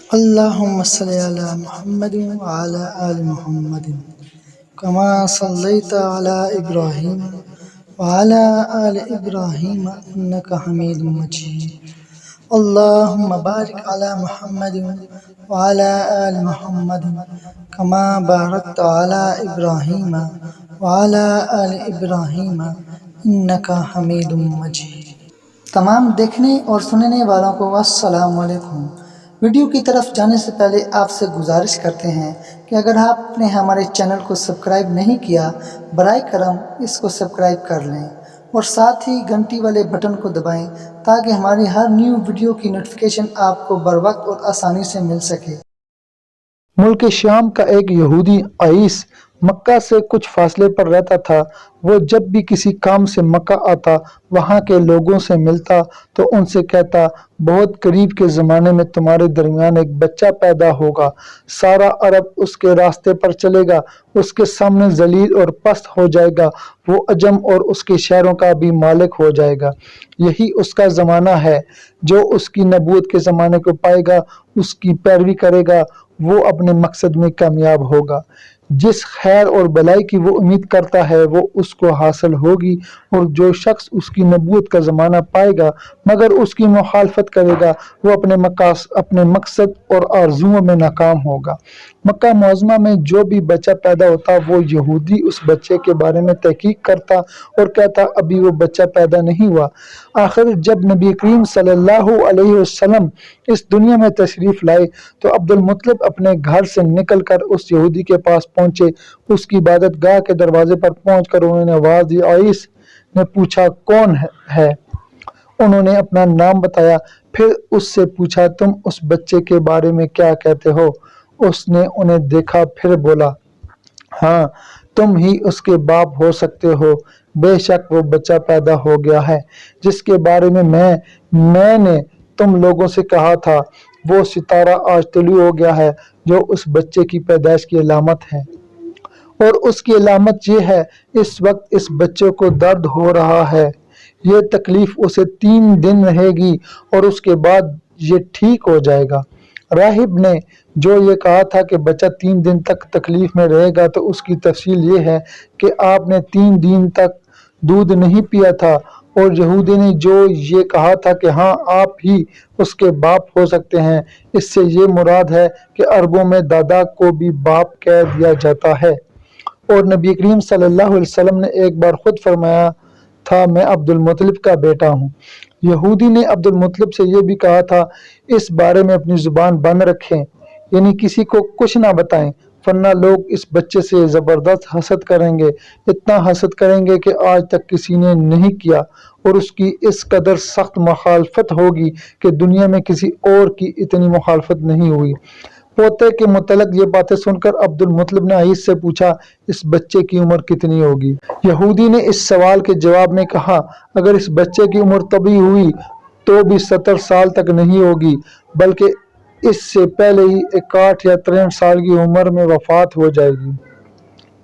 اللهم صل على محمد وعلى آل محمد كما صليت على إبراهيم وعلى آل إبراهيم إنك حميد مجيد. اللهم بارك على محمد وعلى آل محمد كما باركت على إبراهيم وعلى آل إبراهيم إنك حميد مجيد. تمام دیکھنے اور سننے والوں کو السلام علیکم۔ ویڈیو کی طرف جانے سے پہلے آپ سے گزارش کرتے ہیں کہ اگر آپ نے ہمارے چینل کو سبسکرائب نہیں کیا برائے کرم اس کو سبسکرائب کر لیں اور ساتھ ہی گھنٹی والے بٹن کو دبائیں تاکہ ہماری ہر نیو ویڈیو کی نوٹیفیکیشن آپ کو بروقت اور آسانی سے مل سکے۔ ملک شام کا ایک یہودی عیس مکہ سے کچھ فاصلے پر رہتا تھا۔ وہ جب بھی کسی کام سے مکہ آتا، وہاں کے لوگوں سے ملتا تو ان سے کہتا، بہت قریب کے زمانے میں تمہارے درمیان ایک بچہ پیدا ہوگا، سارا عرب اس کے راستے پر چلے گا، اس کے سامنے ذلیل اور پست ہو جائے گا، وہ عجم اور اس کے شہروں کا بھی مالک ہو جائے گا۔ یہی اس کا زمانہ ہے۔ جو اس کی نبوت کے زمانے کو پائے گا، اس کی پیروی کرے گا، وہ اپنے مقصد میں کامیاب ہوگا۔ جس خیر اور بلائی کی وہ امید کرتا ہے وہ اس کو حاصل ہوگی، اور جو شخص اس کی نبوت کا زمانہ پائے گا مگر اس کی مخالفت کرے گا، وہ اپنے مقصد اور آرزوؤں میں ناکام ہوگا۔ مکہ معظمہ میں جو بھی بچہ پیدا ہوتا، وہ یہودی اس بچے کے بارے میں تحقیق کرتا اور کہتا، ابھی وہ بچہ پیدا نہیں ہوا۔ آخر جب نبی کریم صلی اللہ علیہ وسلم اس دنیا میں تشریف لائے تو عبد المطلب اپنے گھر سے نکل کر اس یہودی کے پاس پہنچے۔ اس کی عبادت گاہ کے دروازے پر پہنچ کر انہوں نے آواز دی۔ عیس نے پوچھا، کون ہے؟ انہوں نے اپنا نام بتایا۔ پھر اس سے پوچھا، تم اس بچے کے بارے میں کیا کہتے ہو؟ اس نے انہیں دیکھا پھر بولا، ہاں، تم ہی اس کے باپ ہو سکتے ہو۔ بے شک وہ بچہ پیدا ہو گیا ہے جس کے بارے میں میں نے تم لوگوں سے کہا تھا۔ وہ ستارہ آج طلوع ہو گیا ہے جو اس بچے کی پیدائش کی علامت ہے، اور اس کی علامت یہ ہے، اس وقت اس بچے کو درد ہو رہا ہے۔ یہ تکلیف اسے 3 دن رہے گی اور اس کے بعد یہ ٹھیک ہو جائے گا۔ راہب نے جو یہ کہا تھا کہ بچہ 3 دن تک تکلیف میں رہے گا، تو اس کی تفصیل یہ ہے کہ آپ نے 3 دن تک دودھ نہیں پیا تھا، اور یہودی نے جو یہ کہا تھا کہ ہاں آپ ہی اس کے باپ ہو سکتے ہیں، اس سے یہ مراد ہے کہ عربوں میں دادا کو بھی باپ کہہ دیا جاتا ہے۔ اور نبی کریم صلی اللہ علیہ وسلم نے ایک بار خود فرمایا تھا، میں عبد المطلب کا بیٹا ہوں۔ یہودی نے عبد المطلب سے یہ بھی کہا تھا، اس بارے میں اپنی زبان بند رکھیں، یعنی کسی کو کچھ نہ بتائیں، ورنہ لوگ اس بچے سے زبردست حسد کریں گے، اتنا حسد کریں گے کہ آج تک کسی نے نہیں کیا، اور اس کی اس قدر سخت مخالفت ہوگی کہ دنیا میں کسی اور کی اتنی مخالفت نہیں ہوئی۔ پوتے کے متعلق یہ باتیں سن کر عبد المطلب نے عیس سے پوچھا، اس بچے کی عمر کتنی ہوگی؟ یہودی نے اس سوال کے جواب میں کہا، اگر اس بچے کی عمر طبی ہوئی تو بھی 70 سال تک نہیں ہوگی، بلکہ اس سے پہلے ہی 61 یا 63 سال کی عمر میں وفات ہو جائے گی،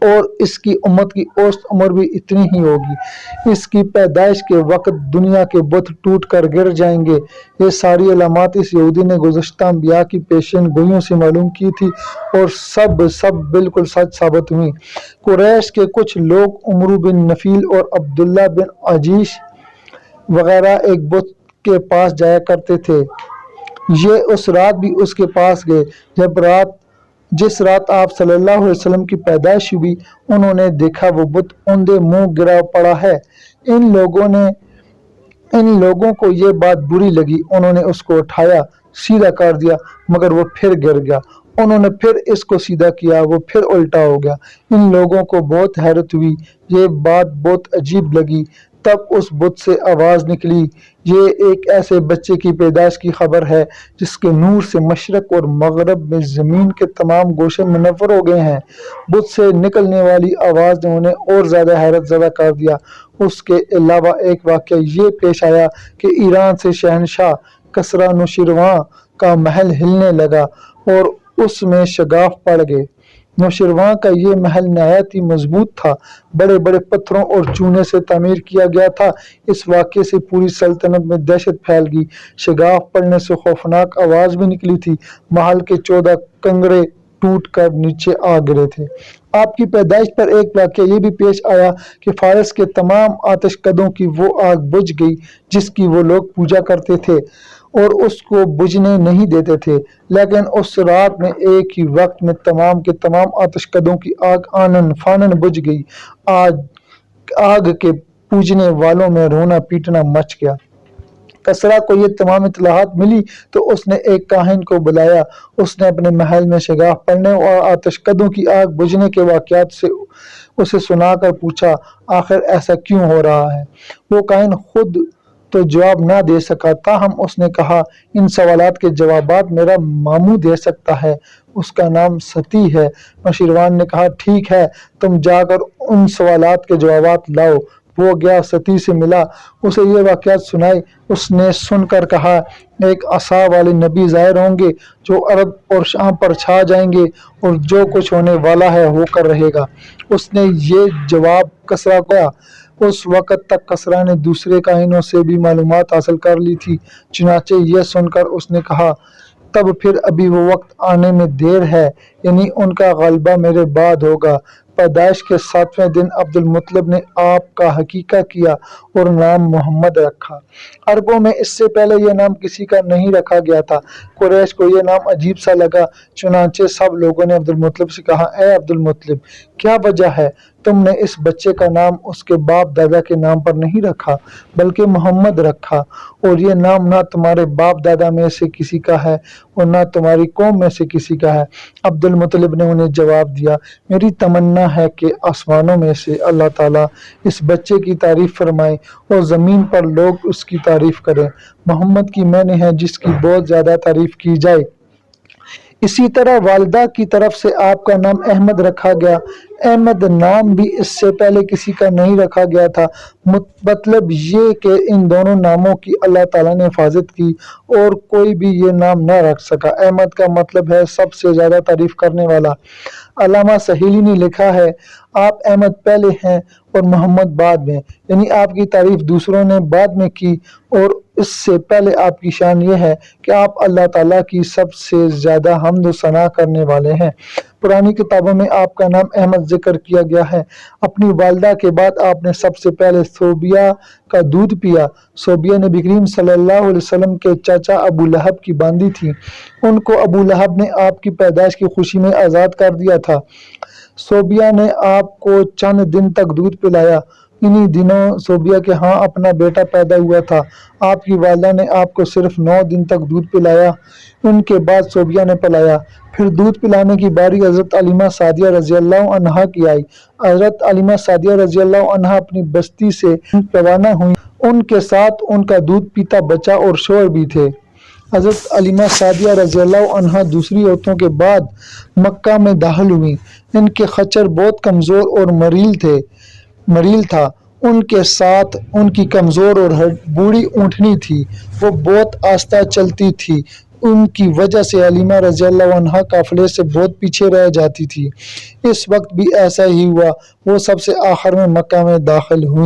اور اس کی امت کی اوسط عمر بھی اتنی ہی ہوگی۔ اس کی پیدائش کے وقت دنیا کے بت ٹوٹ کر گر جائیں گے۔ یہ ساری علامات اس یہودی نے گزشتہ انبیاء کی پیشین گوئیوں سے معلوم کی تھی، اور سب بالکل سچ ثابت ہوئیں۔ قریش کے کچھ لوگ عمرو بن نفیل اور عبداللہ بن عجیش وغیرہ ایک بت کے پاس جایا کرتے تھے۔ یہ اس رات بھی اس کے پاس گئے۔ جس رات آپ صلی اللہ علیہ وسلم کی پیدائش ہوئی، انہوں نے دیکھا وہ بت اوندے منہ گرا پڑا ہے۔ ان لوگوں کو یہ بات بری لگی، انہوں نے اس کو اٹھایا، سیدھا کر دیا، مگر وہ پھر گر گیا۔ انہوں نے پھر اس کو سیدھا کیا، وہ پھر الٹا ہو گیا۔ ان لوگوں کو بہت حیرت ہوئی، یہ بات بہت عجیب لگی۔ تب اس بت سے آواز نکلی، یہ ایک ایسے بچے کی پیدائش کی خبر ہے جس کے نور سے مشرق اور مغرب میں زمین کے تمام گوشے منور ہو گئے ہیں۔ بت سے نکلنے والی آواز نے انہیں اور زیادہ حیرت زدہ کر دیا۔ اس کے علاوہ ایک واقعہ یہ پیش آیا کہ ایران سے شہنشاہ کسریٰ نوشیروان کا محل ہلنے لگا اور اس میں شگاف پڑ گئے۔ نوشیروان کا یہ محل نہایت ہی مضبوط تھا، بڑے بڑے پتھروں اور چونے سے تعمیر کیا گیا تھا۔ اس واقعے سے پوری سلطنت میں دہشت پھیل گئی، شگاف پڑنے سے خوفناک آواز بھی نکلی تھی، محل کے 14 کنگرے ٹوٹ کر نیچے آ گرے تھے۔ آپ کی پیدائش پر ایک واقعہ یہ بھی پیش آیا کہ فارس کے تمام آتش کدوں کی وہ آگ بجھ گئی جس کی وہ لوگ پوجا کرتے تھے اور اس کو بجھنے نہیں دیتے تھے، لیکن اس رات میں ایک ہی وقت میں تمام کے تمام آتش کدوں کی آگ آنن فانن بجھ گئی۔ آگ کے پوجنے والوں میں رونا پیٹنا مچ گیا۔ کسریٰ کو یہ تمام اطلاعات ملی تو اس نے ایک کاہن کو بلایا۔ اس نے اپنے محل میں شگاف پڑنے اور آتش کدوں کی آگ بجھنے کے واقعات سے اسے سنا کر پوچھا، آخر ایسا کیوں ہو رہا ہے؟ وہ کاہن خود تو جواب نہ دے سکا، تاہم اس نے کہا، ان سوالات کے جوابات میرا ماموں دے سکتا ہے، اس کا نام ستی ہے۔ نوشیروان نے کہا، ٹھیک ہے، تم جا کر ان سوالات کے جوابات لاؤ۔ وہ گیا، ستی سے ملا، اسے یہ واقعات سنائے۔ اس نے سن کر کہا، ایک عصا والے نبی ظاہر ہوں گے جو عرب اور شام پر چھا جائیں گے اور جو کچھ ہونے والا ہے ہو کر رہے گا۔ اس نے یہ جواب کسریٰ کو دیا۔ اس وقت تک کسریٰ نے دوسرے کاہنوں سے بھی معلومات حاصل کر لی تھی، چنانچہ یہ سن کر اس نے کہا، تب پھر ابھی وہ وقت آنے میں دیر ہے، یعنی ان کا غلبہ میرے بعد ہوگا۔ پیدائش کے 7ویں دن عبد المطلب نے آپ کا عقیقہ کیا اور نام محمد رکھا۔ عربوں میں اس سے پہلے یہ نام کسی کا نہیں رکھا گیا تھا۔ قریش کو یہ نام عجیب سا لگا، چنانچہ سب لوگوں نے عبد المطلب سے کہا، اے عبد المطلب، کیا وجہ ہے تم نے اس بچے کا نام اس کے باپ دادا کے نام پر نہیں رکھا بلکہ محمد رکھا، اور یہ نام نہ تمہارے باپ دادا میں سے کسی کا ہے اور نہ تمہاری قوم میں سے کسی کا ہے؟ عبد المطلب نے انہیں جواب دیا، میری تمنا ہے کہ آسمانوں میں سے اللہ تعالیٰ اس بچے کی تعریف فرمائے اور زمین پر لوگ اس کی تعریف کریں۔ محمد کی معنی ہے جس کی بہت زیادہ تعریف کی جائے۔ اسی طرح والدہ کی طرف سے آپ کا نام احمد رکھا گیا۔ احمد نام بھی اس سے پہلے کسی کا نہیں رکھا گیا تھا۔ مطلب یہ کہ ان دونوں ناموں کی اللہ تعالیٰ نے حفاظت کی اور کوئی بھی یہ نام نہ رکھ سکا۔ احمد کا مطلب ہے سب سے زیادہ تعریف کرنے والا۔ علامہ سہیلی نے لکھا ہے، آپ احمد پہلے ہیں اور محمد بعد میں، یعنی آپ کی تعریف دوسروں نے بعد میں کی، اور اس سے پہلے آپ کی شان یہ ہے کہ آپ اللہ تعالیٰ کی سب سے زیادہ حمد و ثنا کرنے والے ہیں۔ پرانی کتابوں میں آپ کا نام احمد ذکر کیا گیا ہے۔ اپنی والدہ کے بعد آپ نے سب سے پہلے صوبیہ کا دودھ پیا۔ صوبیہ نبی کریم صلی اللہ علیہ وسلم کے چچا ابو لہب کی باندی تھی، ان کو ابو لہب نے آپ کی پیدائش کی خوشی میں آزاد کر دیا تھا۔ صوبیہ نے آپ کو چند دن تک دودھ پلایا۔ انہی دنوں صوبیہ کے ہاں اپنا بیٹا پیدا ہوا تھا۔ آپ کی والدہ نے آپ کو صرف 9 دن تک دودھ پلایا، ان کے بعد صوبیہ نے پلایا۔ پھر دودھ پلانے کی باری حضرت علیمہ سعدیہ رضی اللہ عنہا کی آئی۔ حضرت علیمہ سعدیہ رضی اللہ عنہا اپنی بستی سے روانہ ہوئیں، ان کے ساتھ ان کا دودھ پیتا بچہ اور شوہر بھی تھے۔ حضرت علیمہ سعدیہ رضی اللہ عنہا دوسری عورتوں کے بعد مکہ میں داخل ہوئیں۔ ان کے خچر بہت کمزور اور مریل تھا، ان کے ساتھ ان کی کمزور اور بوڑھی اونٹنی تھی، وہ بہت آہستہ چلتی تھی، ان کی وجہ سے علیمہ رضی اللہ عنہا قافلے سے بہت پیچھے رہ جاتی تھی۔ اس وقت بھی ایسا ہی ہوا، وہ سب سے آخر میں مکہ میں داخل ہوئیں۔